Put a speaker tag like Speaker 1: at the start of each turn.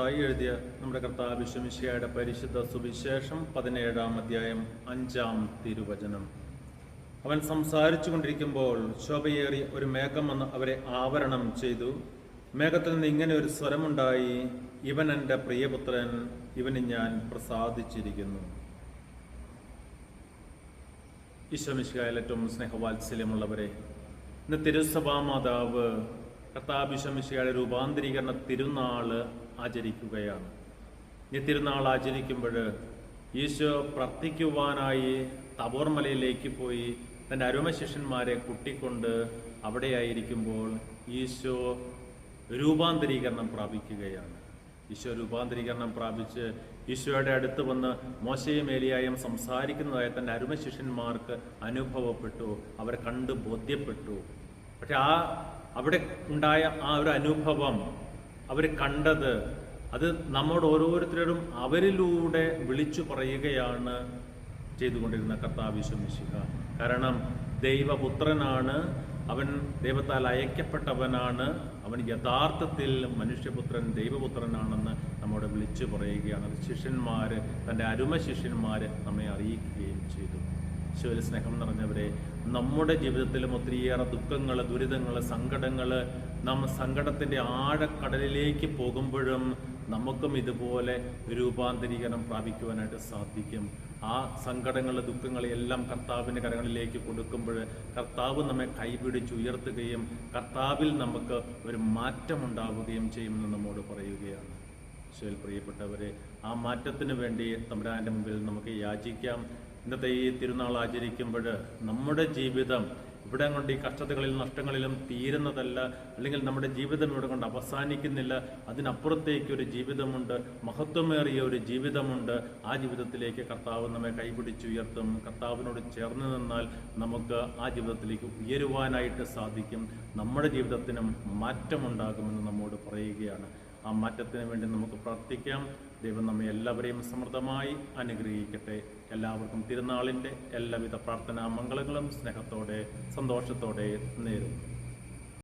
Speaker 1: മത്തായി എഴുതിയ നമ്മുടെ കർത്താവ് മിശിഹായുടെ പരിശുദ്ധ സുവിശേഷം 17-ാം അധ്യായം 5-ാം തിരുവചനം. അവൻ സംസാരിച്ചു കൊണ്ടിരിക്കുമ്പോൾ ശോഭയേറിയ ഒരു മേഘം വന്ന് അവരെ ആവരണം ചെയ്തു. മേഘത്തിൽ നിന്ന് ഇങ്ങനെ ഒരു സ്വരമുണ്ടായി, ഇവൻ എൻ്റെ പ്രിയപുത്രൻ, ഇവന് ഞാൻ പ്രസാദിച്ചിരിക്കുന്നു. ഈശോ മിശിഹായിൽ ഏറ്റവും സ്നേഹവാത്സല്യമുള്ളവരെ, ഇന്ന് തിരുസഭാ മാതാവ് കർത്താവ് ഈശോ മിശിഹായുടെ രൂപാന്തരീകരണ തിരുനാള് ആചരിക്കുകയാണ്. ഈ തിരുനാൾ ആചരിക്കുമ്പോൾ ഈശോ പ്രാർത്ഥിക്കുവാനായി തബോർ മലയിലേക്ക് പോയി തൻ്റെ അരുമ ശിഷ്യന്മാരെ കൂട്ടിക്കൊണ്ട് അവിടെയായിരിക്കുമ്പോൾ ഈശോ രൂപാന്തരീകരണം പ്രാപിക്കുകയാണ്. ഈശോ രൂപാന്തരീകരണം പ്രാപിച്ച് ഈശോയുടെ അടുത്ത് വന്ന് മോശയും ഏലിയായും സംസാരിക്കുന്നതായി തൻ്റെ അരുമ ശിഷ്യന്മാർക്ക് അനുഭവപ്പെട്ടു, അവരെ കണ്ട് ബോധ്യപ്പെട്ടു. പക്ഷെ അവിടെ ഉണ്ടായ ആ ഒരു അനുഭവം അവർ കണ്ടത്, അത് നമ്മോട് ഓരോരുത്തരോടും അവരിലൂടെ വിളിച്ചു പറയുകയാണ് ചെയ്തുകൊണ്ടിരുന്ന കർത്താവ് ഈശോ മിശിഹ. കാരണം ദൈവപുത്രനാണ്, അവൻ ദൈവത്താൽ അയക്കപ്പെട്ടവനാണ്, അവൻ യഥാർത്ഥത്തിൽ മനുഷ്യപുത്രൻ ദൈവപുത്രനാണെന്ന് നമ്മോട് വിളിച്ചു പറയുകയാണ്. ശിഷ്യന്മാർ, തൻ്റെ അരുമ ശിഷ്യന്മാർ നമ്മെ അറിയിക്കുകയും ചെയ്തു. ഈശോയിൽ സ്നേഹം നിറഞ്ഞവരെ, നമ്മുടെ ജീവിതത്തിലും ഒത്തിരിയേറെ ദുഃഖങ്ങൾ, ദുരിതങ്ങൾ, സങ്കടങ്ങൾ, നാം സങ്കടത്തിൻ്റെ ആഴക്കടലിലേക്ക് പോകുമ്പോഴും നമുക്കും ഇതുപോലെ രൂപാന്തരീകരണം പ്രാപിക്കുവാനായിട്ട് സാധിക്കും. ആ സങ്കടങ്ങൾ, ദുഃഖങ്ങൾ എല്ലാം കർത്താവിൻ്റെ കരങ്ങളിലേക്ക് കൊടുക്കുമ്പോൾ കർത്താവ് നമ്മെ കൈപിടിച്ചുയർത്തുകയും കർത്താവിൽ നമുക്ക് ഒരു മാറ്റമുണ്ടാവുകയും ചെയ്യുമെന്ന് നമ്മോട് പറയുകയാണ്. ഈശോയിൽ പ്രിയപ്പെട്ടവരെ, ആ മാറ്റത്തിന് വേണ്ടി തമ്പുരാൻ്റെ മുമ്പിൽ നമുക്ക് യാചിക്കാം. ഇന്നത്തെ ഈ തിരുനാൾ ആചരിക്കുമ്പോൾ നമ്മുടെ ജീവിതം ഇവിടെ കൊണ്ട് ഈ കഷ്ടതകളിലും നഷ്ടങ്ങളിലും തീരുന്നതല്ല, അല്ലെങ്കിൽ നമ്മുടെ ജീവിതം ഇവിടെ കൊണ്ട് അവസാനിക്കുന്നില്ല. അതിനപ്പുറത്തേക്ക് ഒരു ജീവിതമുണ്ട്, മഹത്വമേറിയ ഒരു ജീവിതമുണ്ട്. ആ ജീവിതത്തിലേക്ക് കർത്താവ് നമ്മെ കൈപിടിച്ചുയർത്തും. കർത്താവിനോട് ചേർന്ന് നിന്നാൽ നമുക്ക് ആ ജീവിതത്തിലേക്ക് ഉയരുവാനായിട്ട് സാധിക്കും. നമ്മുടെ ജീവിതത്തിനും മാറ്റമുണ്ടാകുമെന്ന് നമ്മോട് പറയുകയാണ്. ആ മാറ്റത്തിന് വേണ്ടി നമുക്ക് പ്രാർത്ഥിക്കാം. ദൈവം നമ്മെ എല്ലാവരെയും സമൃദ്ധമായി അനുഗ്രഹിക്കട്ടെ. എല്ലാവർക്കും തിരുനാളിൻ്റെ എല്ലാവിധ പ്രാർത്ഥനാ മംഗളങ്ങളും സ്നേഹത്തോടെ സന്തോഷത്തോടെ നേരുന്നു.